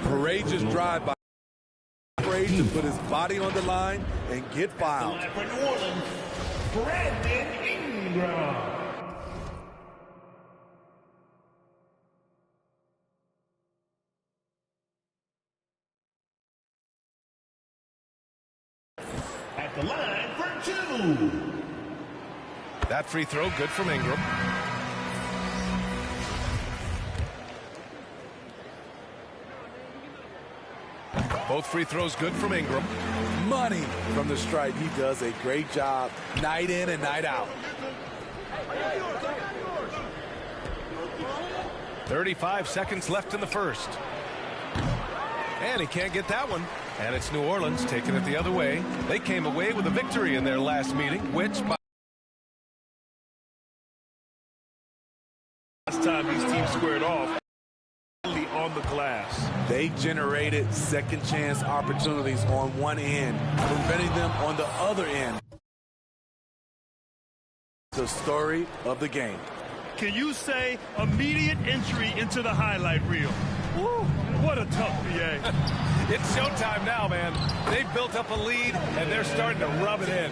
Courageous drive by afraid to put his body on the line and get fouled. For New Orleans, Brandon Ingram. At the line for two. That free throw good from Ingram. Both free throws good from Ingram. Money from the stripe. He does a great job night in and night out. 35 seconds left in the first. And he can't get that one. And it's New Orleans taking it the other way. They came away with a victory in their last meeting, which by last time these teams squared off on the glass. They generated second chance opportunities on one end, preventing them on the other end. The story of the game. Can you say immediate entry into the highlight reel? Woo, what a tough PA. It's showtime now, man. They've built up a lead, and they're starting to rub it in.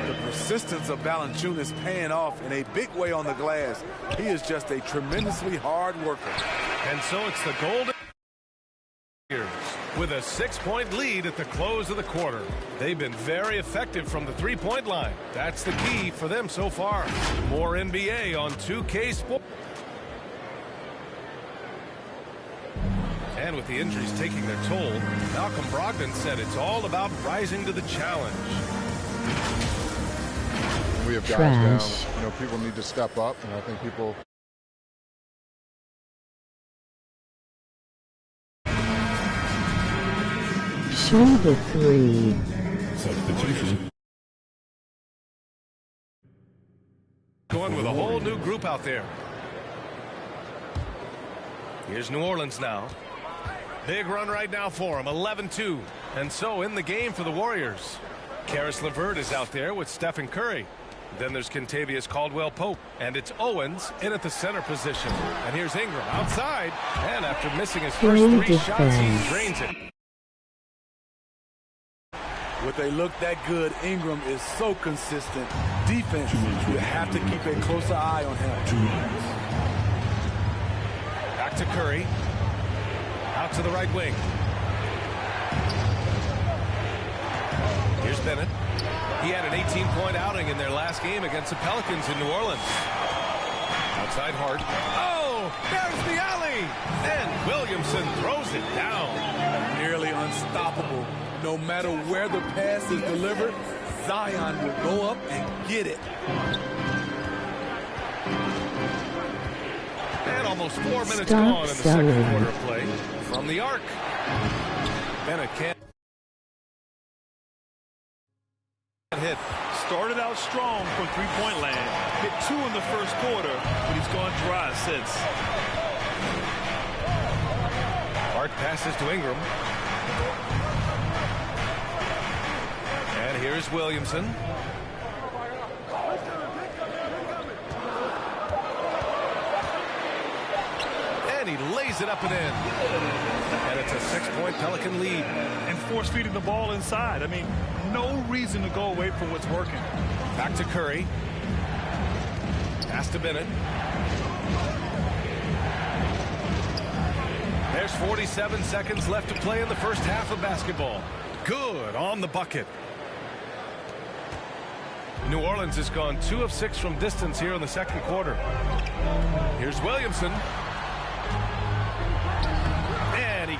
The persistence of Valanciunas is paying off in a big way on the glass. He is just a tremendously hard worker. And so it's the Golden Warriors with a 6-point lead at the close of the quarter. They've been very effective from the three-point line. That's the key for them so far. More NBA on 2K Sports. And with the injuries taking their toll, Malcolm Brogdon said it's all about rising to the challenge. We have guys down. You know, people need to step up, and I think people. Shoot the three. Substitution. Going with a whole new group out there. Here's New Orleans now. Big run right now for them, 11-2. And so in the game for the Warriors. Caris LeVert is out there with Stephen Curry. Then there's Kentavious Caldwell-Pope. And it's Owens in at the center position. And here's Ingram outside. And after missing his first three shots, he drains it. With a look that good, Ingram is so consistent. Defense, you have to keep a closer eye on him. Back to Curry. Out to the right wing. Here's Bennett. He had an 18-point outing in their last game against the Pelicans in New Orleans. Outside Hart. Oh, there's the alley. And Williamson throws it down. Nearly unstoppable. No matter where the pass is delivered, Zion will go up and get it. And almost 4 minutes gone in the second quarter of play. From the arc. Bennett can't hit. Started out strong from three-point land. Hit 2 in the first quarter, but he's gone dry since. Hart passes to Ingram. And here's Williamson. And he lays it up and in. And it's a 6-point Pelican lead. And force feeding the ball inside. I mean, no reason to go away from what's working. Back to Curry. Pass to Bennett. There's 47 seconds left to play in the first half of basketball. Good on the bucket. New Orleans has gone 2 of 6 from distance here in the second quarter. Here's Williamson. And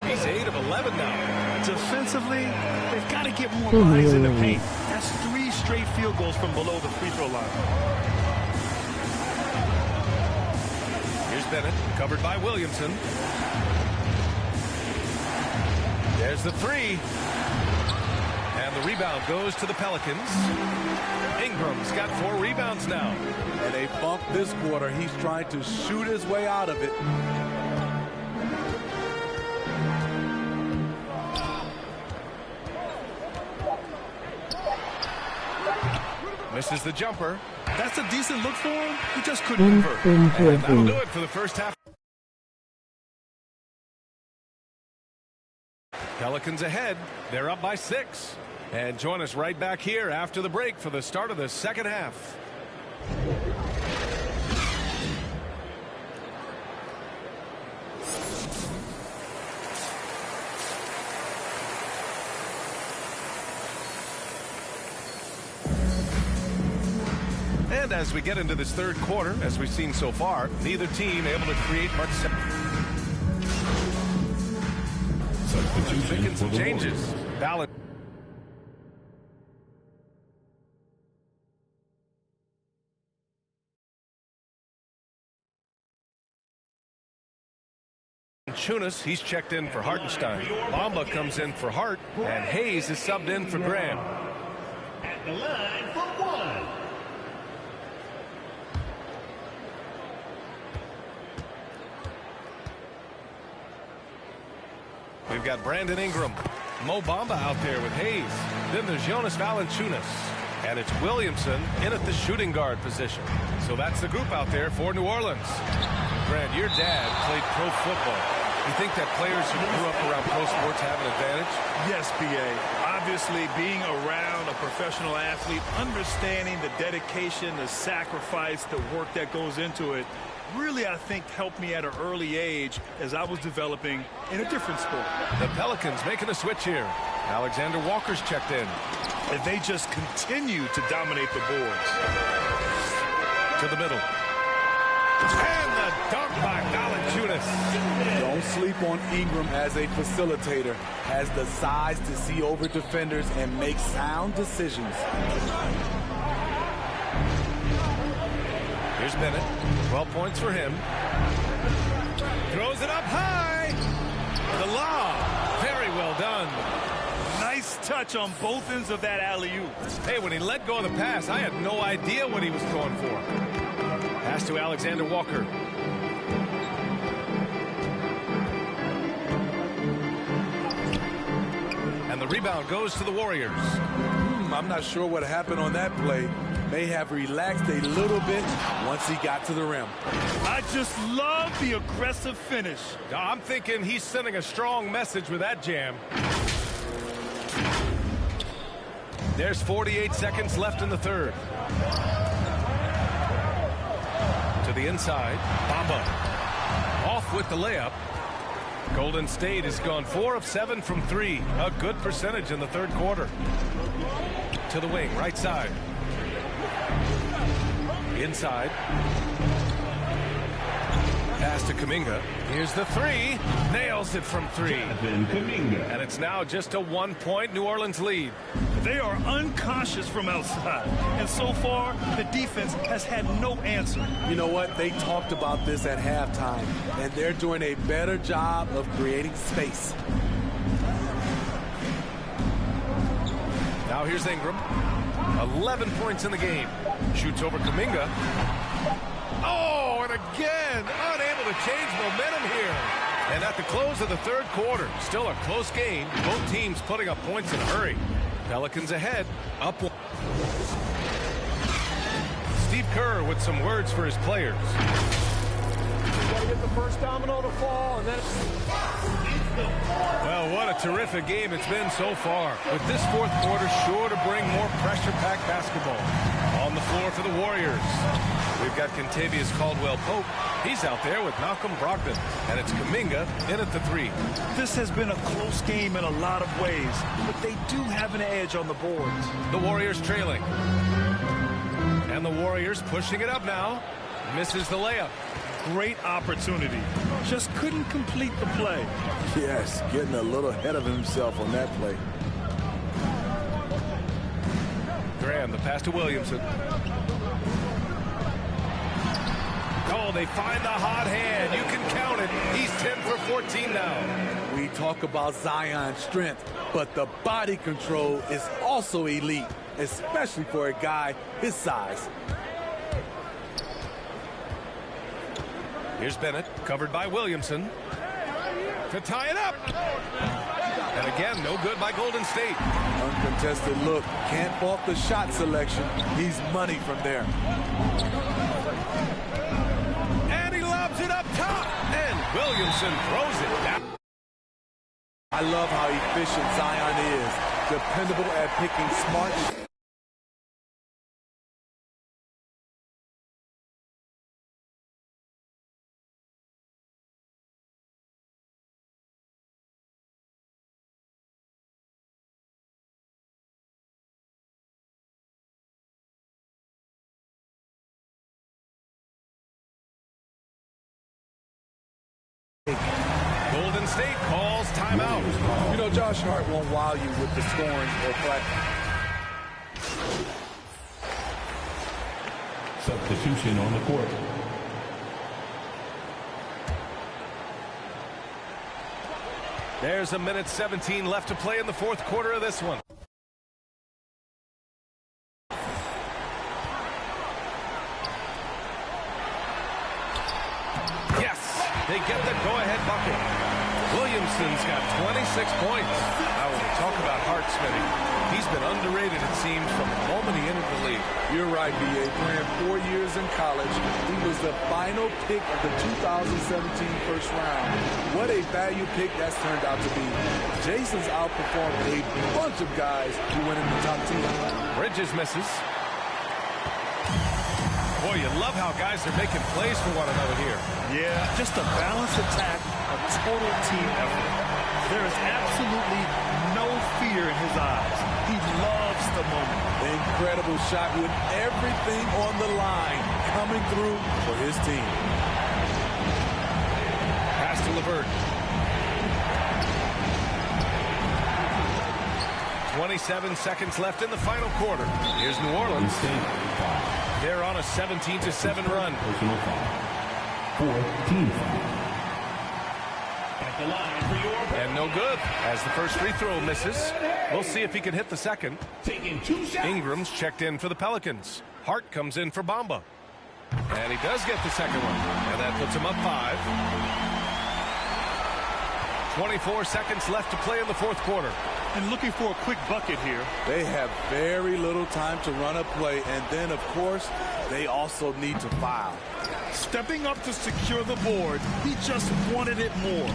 he's 8 of 11 now. Defensively, they've got to get more bodies in the paint. That's 3 straight field goals from below the free throw line. Here's Bennett, covered by Williamson. There's the 3. And the rebound goes to the Pelicans. Ingram's got 4 rebounds now. And a bump this quarter. He's trying to shoot his way out of it. Misses the jumper. That's a decent look for him. He just couldn't convert. And that'll do it for the first half. Pelicans ahead. They're up by 6. And join us right back here after the break for the start of the second half. And as we get into this third quarter, as we've seen so far, neither team able to create much. Making some changes. Balance. Chunas, he's checked in for Hartenstein. Bamba comes in for Hart, and Hayes is subbed in for Graham. At the line for 1. We've got Brandon Ingram, Mo Bamba out there with Hayes. Then there's Jonas Valanciunas. And it's Williamson in at the shooting guard position. So that's the group out there for New Orleans. Grant, your dad played pro football. You think that players who grew up around pro sports have an advantage? Yes, B.A. Obviously, being around a professional athlete, understanding the dedication, the sacrifice, the work that goes into it, really, I think, helped me at an early age as I was developing in a different sport. The Pelicans making a switch here. Alexander Walker's checked in. And they just continue to dominate the boards. To the middle. And the dunk by Valanciunas. Don't sleep on Ingram as a facilitator. Has the size to see over defenders and make sound decisions. Here's Bennett. 12 points for him. Throws it up high. The lob. Very well done. Nice touch on both ends of that alley-oop. Hey, when he let go of the pass, I had no idea what he was going for. Pass to Alexander Walker. And the rebound goes to the Warriors. I'm not sure what happened on that play. May have relaxed a little bit once he got to the rim. I just love the aggressive finish. I'm thinking he's sending a strong message with that jam. There's 48 seconds left in the third. To the inside, Bamba. Off with the layup. Golden State has gone 4 of 7 from 3. A good percentage in the third quarter. To the wing, right side. Inside. Pass to Kuminga. Here's the 3. Nails it from 3. And it's now just a 1-point New Orleans lead. They are unconscious from outside. And so far, the defense has had no answer. You know what? They talked about this at halftime, and they're doing a better job of creating space. Now here's Ingram. 11 points in the game. Shoots over Kuminga. Oh, and again, unable to change momentum here. And at the close of the third quarter, still a close game. Both teams putting up points in a hurry. Pelicans ahead, up 1. Steve Kerr with some words for his players. You gotta get the first domino to fall, and then Well, what a terrific game it's been so far. With this fourth quarter sure to bring more pressure-packed basketball. On the floor for the Warriors. We've got Kentavious Caldwell-Pope. He's out there with Malcolm Brogdon. And it's Kuminga in at the 3. This has been a close game in a lot of ways, but they do have an edge on the boards. The Warriors trailing. And the Warriors pushing it up now. Misses the layup. Great opportunity. Just couldn't complete the play. Yes, getting a little ahead of himself on that play. Graham, the pass to Williamson. Oh, they find the hot hand. You can count it. He's 10 for 14 now. We talk about Zion's strength, but the body control is also elite, especially for a guy his size. Here's Bennett, covered by Williamson. To tie it up. And again, no good by Golden State. Uncontested look. Can't fault the shot selection. He's money from there. And he lobs it up top. And Williamson throws it down. I love how efficient Zion is. Dependable at picking smart. Golden State calls timeout. You know, Josh Hart won't wow you with the scoring or play. Substitution on the court. There's a minute 17 left to play in the fourth quarter of this one. They get the go-ahead bucket. Williamson's got 26 points. Now, when we talk about Hart, Smitty, he's been underrated, it seems, from the moment he entered the league. You're right, B.A. Playing 4 years in college, he was the final pick of the 2017 first round. What a value pick that's turned out to be. Jason's outperformed a bunch of guys who went in the top 10. Bridges misses. Boy, you love how guys are making plays for one another here. Yeah, just a balanced attack, a total team effort. There is absolutely no fear in his eyes. He loves the moment. Incredible shot with everything on the line coming through for his team. Pass to LeVert. 27 seconds left in the final quarter. Here's New Orleans. They're on a 17-7 run. Personal foul. 4-team foul. At the line for your And no good, as the first free throw misses. We'll see if he can hit the second. taking 2 shots. Ingram's checked in for the Pelicans. Hart comes in for Bamba. And he does get the second one. And that puts him up 5. 24 seconds left to play in the fourth quarter. And looking for a quick bucket here. They have very little time to run a play, and then, of course, they also need to foul. Stepping up to secure the board, he just wanted it more.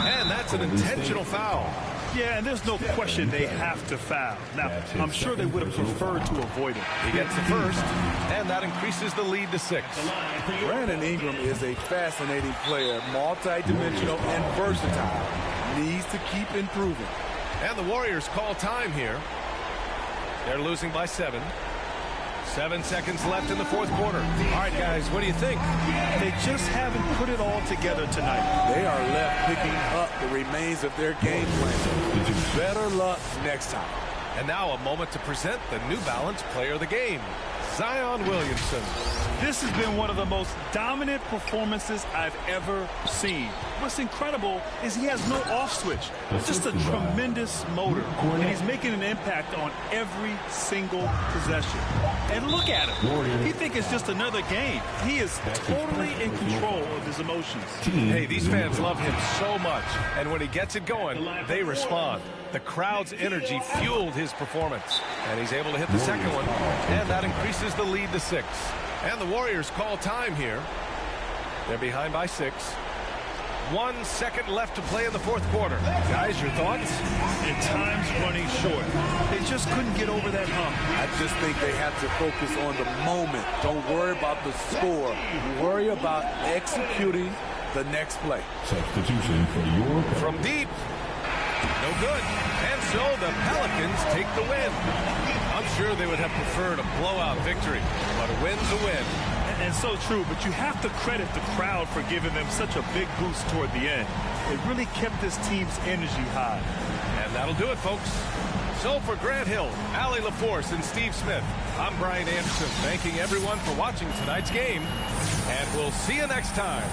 And that's an intentional foul. Yeah, and there's no question they have to foul. Now, I'm sure they would have preferred to avoid it. He gets the first, and that increases the lead to 6. Brandon Ingram is a fascinating player, multi-dimensional and versatile. Needs to keep improving. And the Warriors call time here. They're losing by 7. 7 seconds left in the fourth quarter. All right, guys, what do you think? They just haven't put it all together tonight. They are left picking up the remains of their game plan. Better luck next time. And now a moment to present the New Balance Player of the Game, Zion Williamson. This has been one of the most dominant performances I've ever seen. What's incredible is he has no off switch. Just a tremendous motor. And he's making an impact on every single possession. And look at him. He thinks it's just another game. He is totally in control of his emotions. Hey, these fans love him so much. And when he gets it going, they respond. The crowd's energy fueled his performance. And he's able to hit the second one. And that increases the lead to 6. And the Warriors call time here. They're behind by 6. 1 second left to play in the fourth quarter. Guys, your thoughts? And time's running short. They just couldn't get over that hump. I just think they have to focus on the moment. Don't worry about the score. Worry about executing the next play. Substitution for your From deep. No good. And so the Pelicans take the win. I'm sure they would have preferred a blowout victory, but a win's a win. And so true, but you have to credit the crowd for giving them such a big boost toward the end. It really kept this team's energy high. And that'll do it, folks. So for Grant Hill, Allie LaForce, and Steve Smith, I'm Brian Anderson, thanking everyone for watching tonight's game, and we'll see you next time.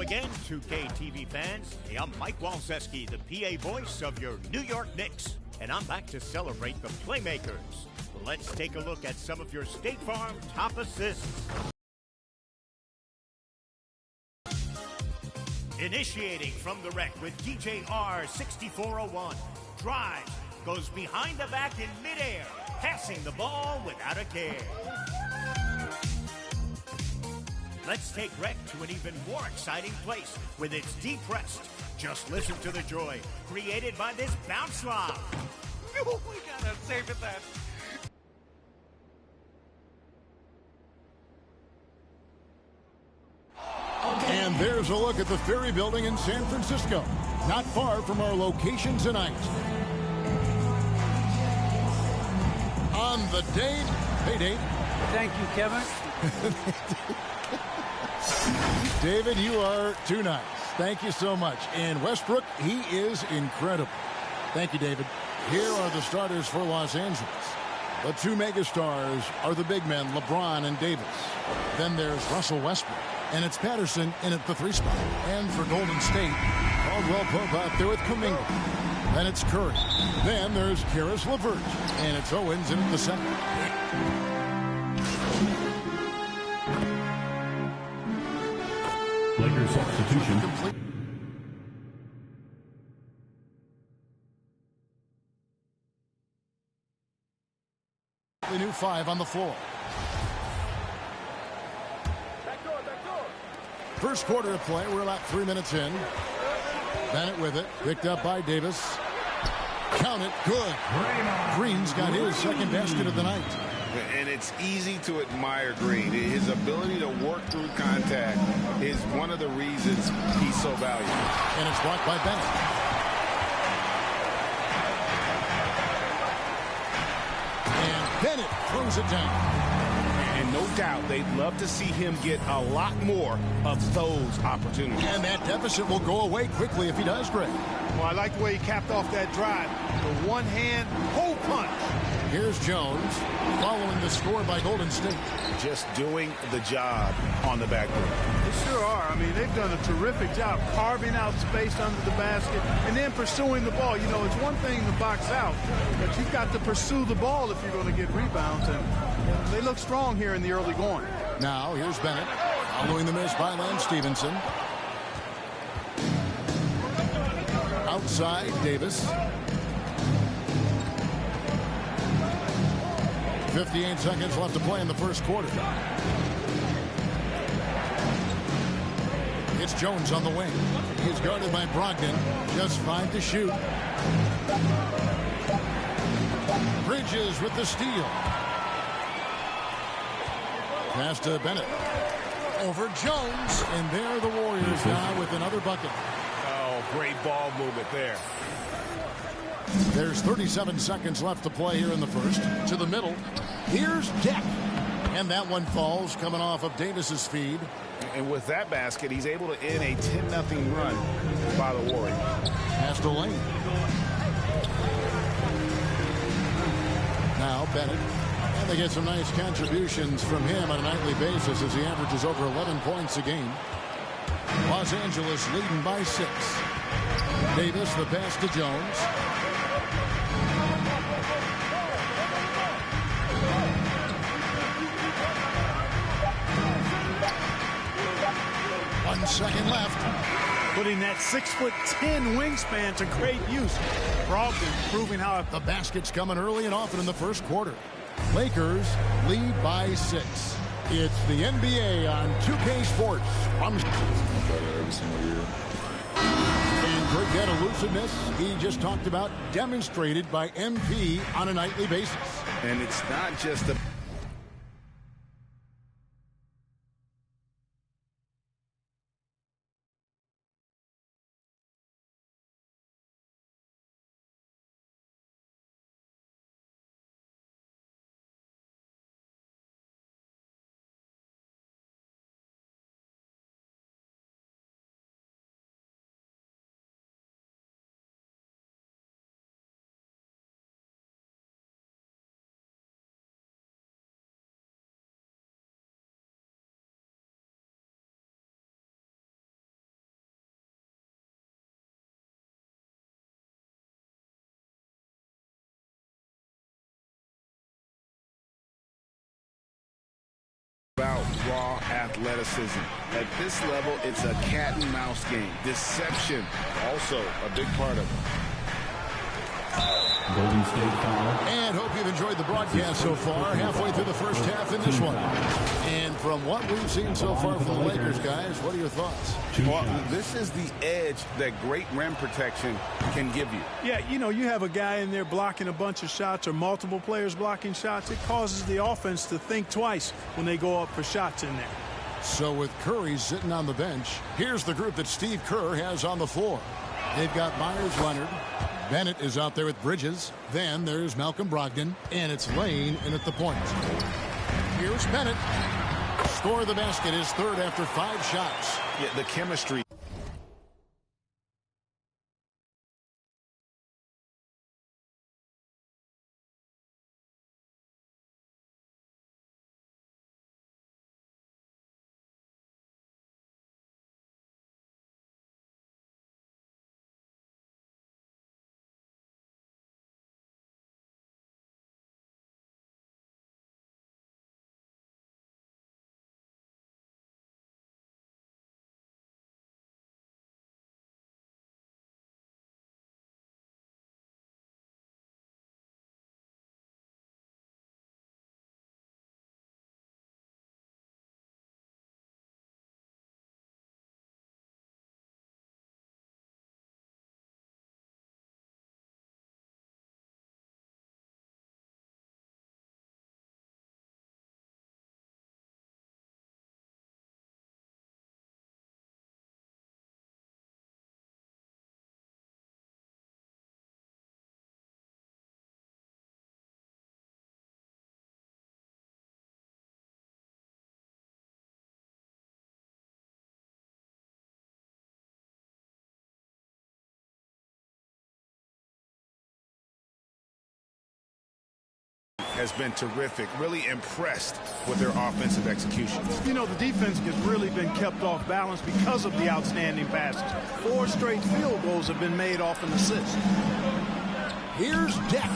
again, 2K TV fans. Hey, I'm Mike Walczewski, the PA voice of your New York Knicks, and I'm back to celebrate the Playmakers. Let's take a look at some of your State Farm top assists. Initiating from the wreck with DJR 6401. Drives, goes behind the back in midair, passing the ball without a care. Let's take rec to an even more exciting place with its deep rest. Just listen to the joy created by this bounce lob. We gotta save it that. And there's a look at the Ferry Building in San Francisco, not far from our location tonight. On the date, hey Dave. Thank you, Kevin. David, you are too nice. Thank you so much. And Westbrook, he is incredible. Thank you, David. Here are the starters for Los Angeles. The two megastars are the big men, LeBron and Davis. Then there's Russell Westbrook. And it's Patterson in at the 3 spot. And for Golden State, Caldwell Pope out there with Kuminga. Then it's Curry. Then there's Caris LeVert. And it's Owens in at the 7. Lakers substitution. The new 5 on the floor. First quarter of play. We're about 3 minutes in. Bennett with it. Picked up by Davis. Count it. Good. Green's got his second basket of the night. And it's easy to admire Green. His ability to work through contact is one of the reasons he's so valuable. And it's blocked by Bennett. And Bennett throws it down. And no doubt they'd love to see him get a lot more of those opportunities. And that deficit will go away quickly if he does, Greg. Well, I like the way he capped off that drive. The one-hand hole punch. Here's Jones following the score by Golden State. Just doing the job on the backboard. They sure are. I mean, they've done a terrific job carving out space under the basket and then pursuing the ball. You know, it's one thing to box out, but you've got to pursue the ball if you're going to get rebounds. And they look strong here in the early going. Now, here's Bennett following the miss by Lance Stevenson. Outside, Davis. 58 seconds left to play in the first quarter. It's Jones on the wing. He's guarded by Brogdon. Just 5 to shoot. Bridges with the steal. Pass to Bennett. Over Jones. And there the Warriors now with another bucket. Oh, great ball movement there. There's 37 seconds left to play here in the first. To the middle. Here's Deck. And that one falls coming off of Davis's feed. And with that basket, he's able to end a 10-0 run by the Warriors. Pass to Lane. Now Bennett. And they get some nice contributions from him on a nightly basis as he averages over 11 points a game. Los Angeles leading by 6. Davis, the pass to Jones. One second left. Putting that 6'10" wingspan to great use. Brogdon proving how the basket's coming early and often in the first quarter. Lakers lead by 6. It's the NBA on 2K Sports. Every single year. And great that elusiveness he just talked about demonstrated by MP on a nightly basis. And it's not just the About raw athleticism. At this level, it's a cat and mouse game. Deception, also a big part of it. Golden State foul. And hope you've enjoyed the broadcast so far. Halfway through the first half in this one. And from what we've seen so far from the Lakers, guys, what are your thoughts? Well, this is the edge that great rim protection can give you. Yeah, you know, you have a guy in there blocking a bunch of shots or multiple players blocking shots. It causes the offense to think twice when they go up for shots in there. So with Curry sitting on the bench, here's the group that Steve Kerr has on the floor. They've got Myers Leonard. Bennett is out there with Bridges. Then there's Malcolm Brogdon. And it's Lane in at the point. Here's Bennett. Score of the basket is third after 5 shots. Yeah, the chemistry. Has been terrific. Really impressed with their offensive execution. You know, the defense has really been kept off balance because of the outstanding passes. 4 straight field goals have been made off an assist. Here's Deck.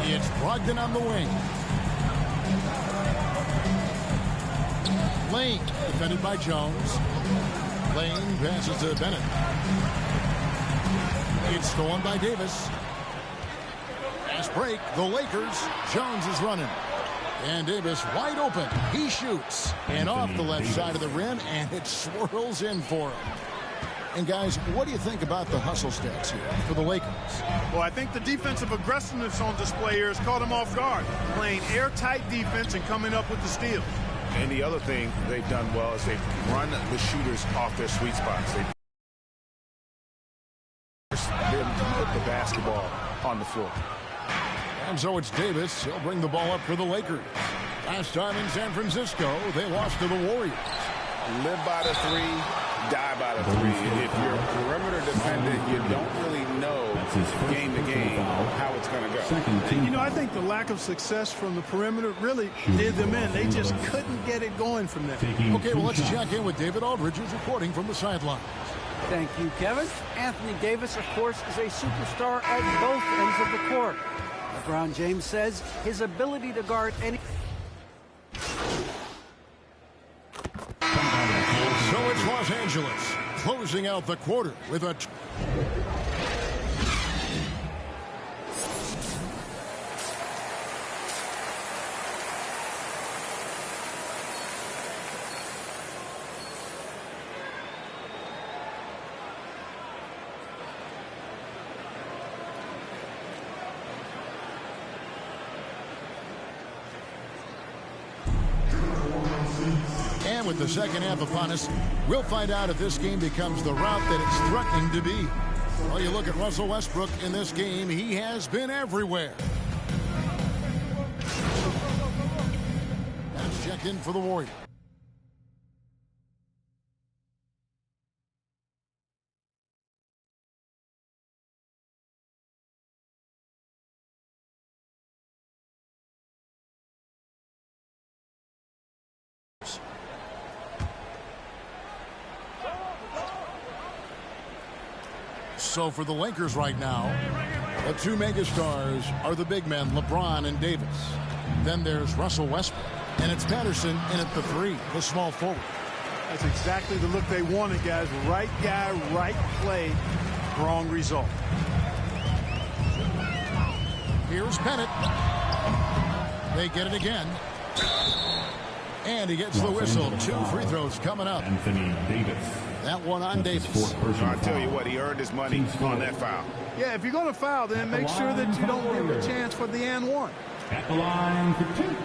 It's Brogdon on the wing. Lane defended by Jones. Lane passes to Bennett. It's stolen by Davis. Fast break, the Lakers. Jones is running. And Davis wide open. He shoots. And off the left side of the rim, and it swirls in for him. And guys, what do you think about the hustle stats here for the Lakers? Well, I think the defensive aggressiveness on display here has caught them off guard. Playing airtight defense and coming up with the steal. And the other thing they've done well is they've run the shooters off their sweet spots. They put the basketball on the floor. And so it's Davis. He'll bring the ball up for the Lakers. Last time in San Francisco, they lost to the Warriors. Live by the 3, die by the 3. If you're a perimeter defender, you don't really know game to game how it's going to go. You know, I think the lack of success from the perimeter really did them in. They just couldn't get it going from there. Okay, well, let's check in with David Aldridge, who's reporting from the sideline. Thank you, Kevin. Anthony Davis, of course, is a superstar at both ends of the court. LeBron James says his ability to guard any... So it's Los Angeles closing out the quarter with a... And with the second half upon us, we'll find out if this game becomes the route that it's threatening to be. Well, you look at Russell Westbrook in this game, he has been everywhere. That's checked in for the Warriors. So for the Lakers right now, The two megastars are the big men, LeBron and Davis. Then there's Russell Westbrook. And it's Patterson in at the 3, the small forward. That's exactly the look they wanted, guys. Right guy, right play, wrong result. Here's Bennett. They get it again. And he gets the whistle. 2 free throws coming up. Anthony Davis. That one on Davis. I'll tell you what, he earned his money on that foul. Yeah, if you're going to foul, then make sure that you don't give a chance for the and one. At the line for 2.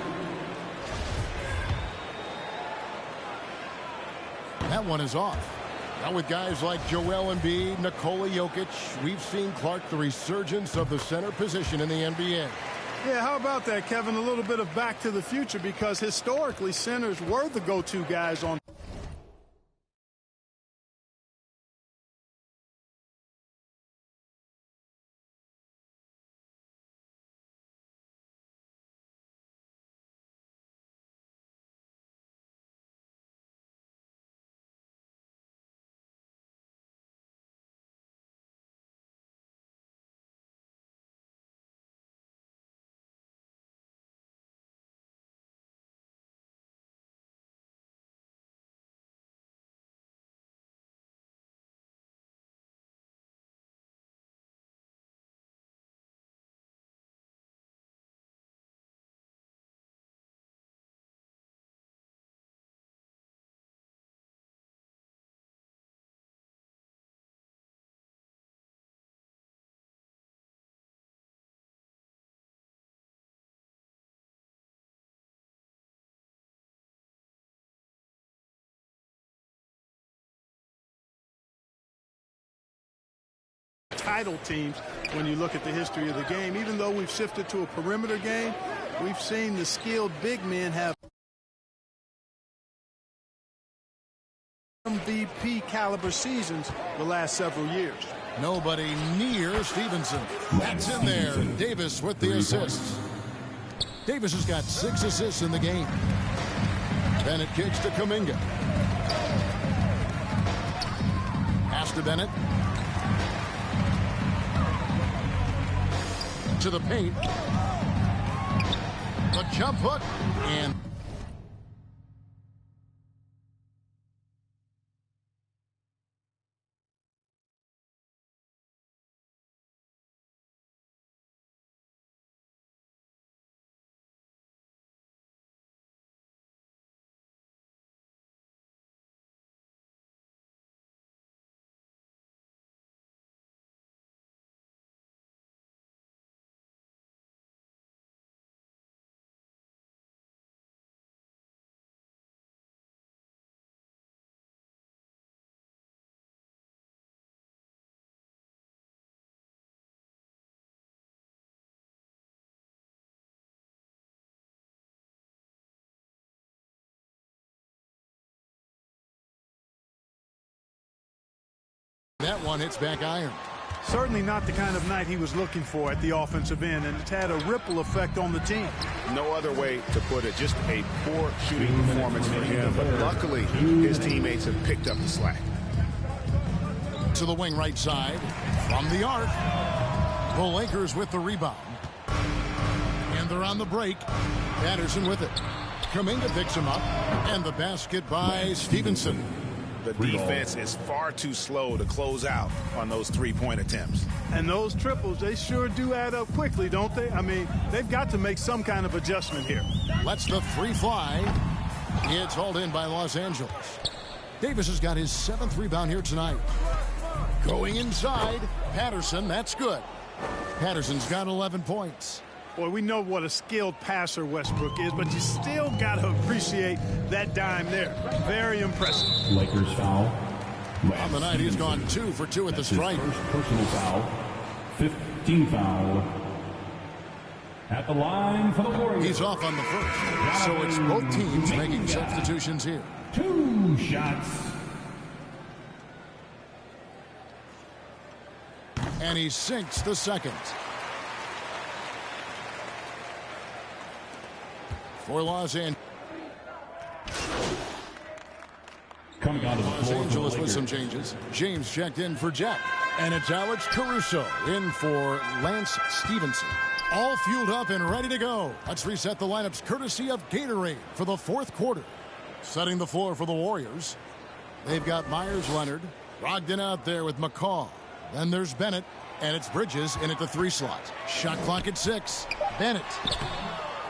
That one is off. Now with guys like Joel Embiid, Nikola Jokic, we've seen, Clark, the resurgence of the center position in the NBA. Yeah, how about that, Kevin? A little bit of back to the future, because historically centers were the go-to guys on. Title teams when you look at the history of the game. Even though we've shifted to a perimeter game, we've seen the skilled big men have MVP caliber seasons the last several years. Nobody near Stevenson. That's in there. Davis with the assists. Davis has got 6 assists in the game. Bennett kicks to Kuminga. Pass to Bennett. To the paint. The jump hook. And that one hits back iron. Certainly not the kind of night he was looking for at the offensive end, and it's had a ripple effect on the team. No other way to put it. Just a poor shooting performance for him, but luckily his teammates have picked up the slack. To the wing right side. From the arc. The Lakers with the rebound. And they're on the break. Patterson with it. Kuminga picks him up. And the basket by Stevenson. The defense is far too slow to close out on those three-point attempts. And those triples, they sure do add up quickly, don't they? I mean, they've got to make some kind of adjustment here. Lets the 3 fly. It's hauled in by Los Angeles. Davis has got his 7th rebound here tonight. Going inside. Patterson, that's good. Patterson's got 11 points. Boy, we know what a skilled passer Westbrook is, but you still got to appreciate that dime there. Very impressive. Lakers foul. On the night, he's gone 2 for 2 at the stripe. First personal foul. 15 foul. At the line for the Warriors. He's off on the first. So it's both teams making substitutions here. 2 shots. And he sinks the second. For Los Angeles. Coming out of the floor. Los Angeles with some changes. James checked in for Jack. And it's Alex Caruso in for Lance Stevenson. All fueled up and ready to go. Let's reset the lineups courtesy of Gatorade for the fourth quarter. Setting the floor for the Warriors. They've got Myers Leonard. Brogdon out there with McCaw. Then there's Bennett. And it's Bridges in at the 3 slot. Shot clock at 6. Bennett.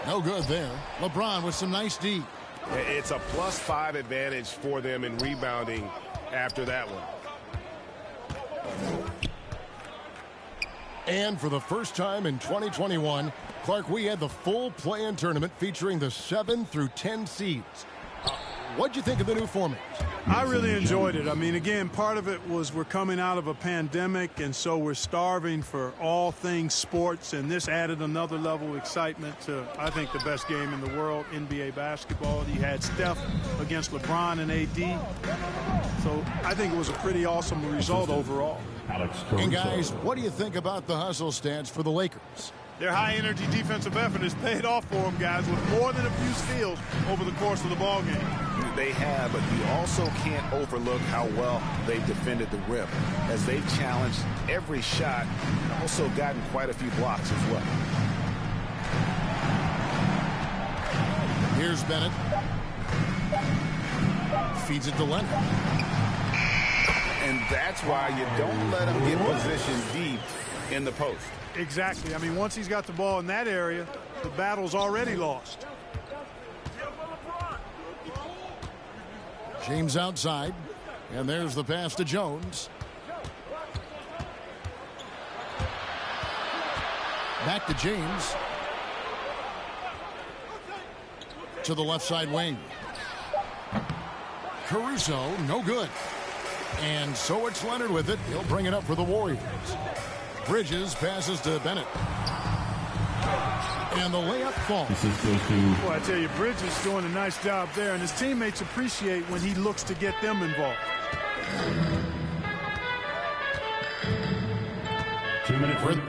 No good there. LeBron with some nice D. It's a +5 advantage for them in rebounding after that one. And for the first time in 2021, Clark, we had the full play-in tournament featuring the 7 through 10 seeds. What'd you think of the new format? I really enjoyed it. I mean, again, part of it was we're coming out of a pandemic, and so we're starving for all things sports, and this added another level of excitement to, I think, the best game in the world, NBA basketball. You had Steph against LeBron and AD. So I think it was a pretty awesome result overall. And guys, what do you think about the hustle stats for the Lakers? Their high-energy defensive effort has paid off for them, guys, with more than a few steals over the course of the ball game. They have, but you also can't overlook how well they've defended the rim, as they've challenged every shot, and also gotten quite a few blocks as well. Here's Bennett. Feeds it to Leonard. And that's why you don't let him get positioned deep in the post. Exactly. I mean, once he's got the ball in that area, the battle's already lost. James outside, and there's the pass to Jones. Back to James. To the left side wing. Caruso, no good. And so it's Leonard with it. He'll bring it up for the Warriors. Bridges passes to Bennett. And the layup falls. Well, I tell you, Bridges doing a nice job there, and his teammates appreciate when he looks to get them involved. 2 minutes.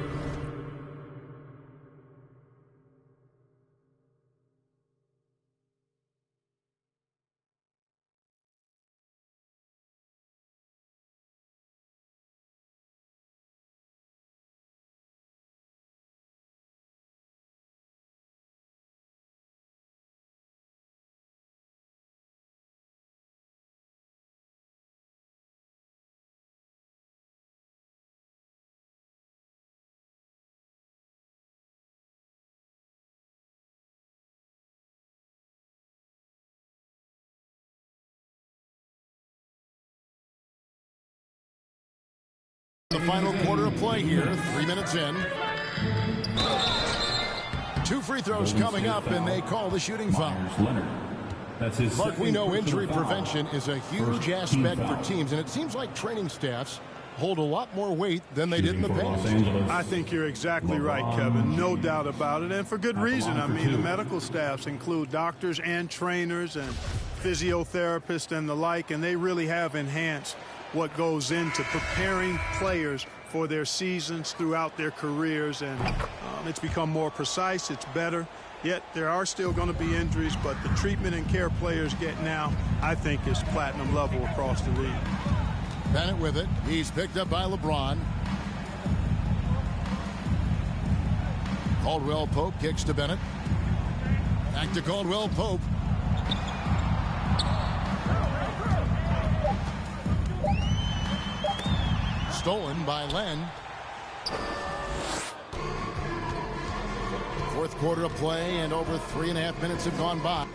The final quarter of play here, 3 minutes in. 2 free throws coming up, and they call the shooting foul. Clark, we know injury prevention is a huge aspect for teams, and it seems like training staffs hold a lot more weight than they did in the past. I think you're exactly right, Kevin. No doubt about it, and for good reason. I mean, the medical staffs include doctors and trainers and physiotherapists and the like, and they really have enhanced what goes into preparing players for their seasons throughout their careers, and it's become more precise, it's better. Yet there are still going to be injuries, but the treatment and care players get now, I think, is platinum level across the league. Bennett with it. He's picked up by LeBron. Caldwell Pope kicks to Bennett. Back to Caldwell Pope. Stolen by Len. Fourth quarter of play, and over 3.5 minutes have gone by.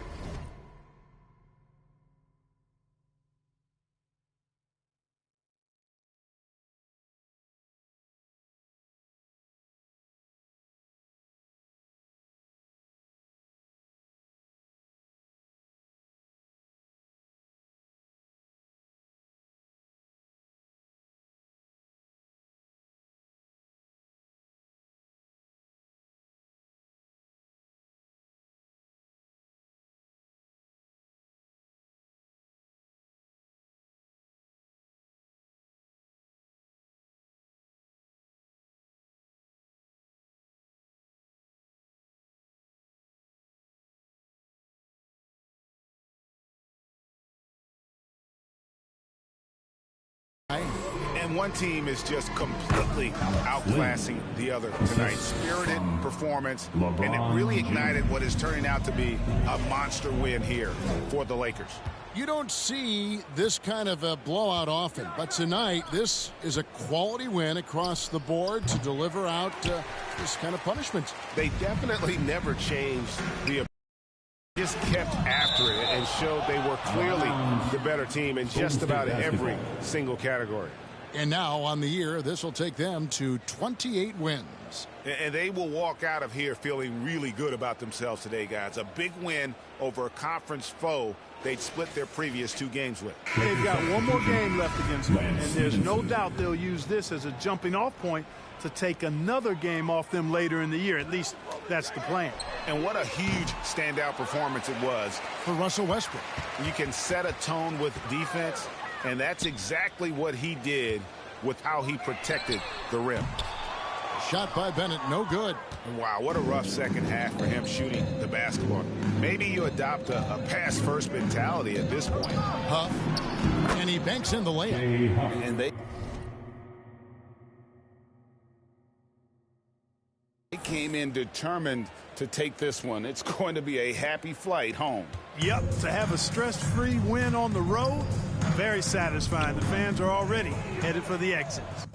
And one team is just completely outclassing the other tonight. Spirited performance, and it really ignited what is turning out to be a monster win here for the Lakers. You don't see this kind of a blowout often, but tonight this is a quality win across the board to deliver out this kind of punishment. They definitely never changed the just kept after it and showed they were clearly the better team in just about every single category. And now on the year, this will take them to 28 wins. And they will walk out of here feeling really good about themselves today, guys. A big win over a conference foe they'd split their previous 2 games with. They've got one more game left against them, and there's no doubt they'll use this as a jumping-off point to take another game off them later in the year. At least that's the plan. And what a huge standout performance it was for Russell Westbrook. You can set a tone with defense, and that's exactly what he did with how he protected the rim. Shot by Bennett, no good. Wow, what a rough second half for him shooting the basketball. Maybe you adopt a pass-first mentality at this point. Huff, and he banks in the layup. And they came in determined to take this one. It's going to be a happy flight home. Yep, to have a stress-free win on the road, very satisfying. The fans are already headed for the exits.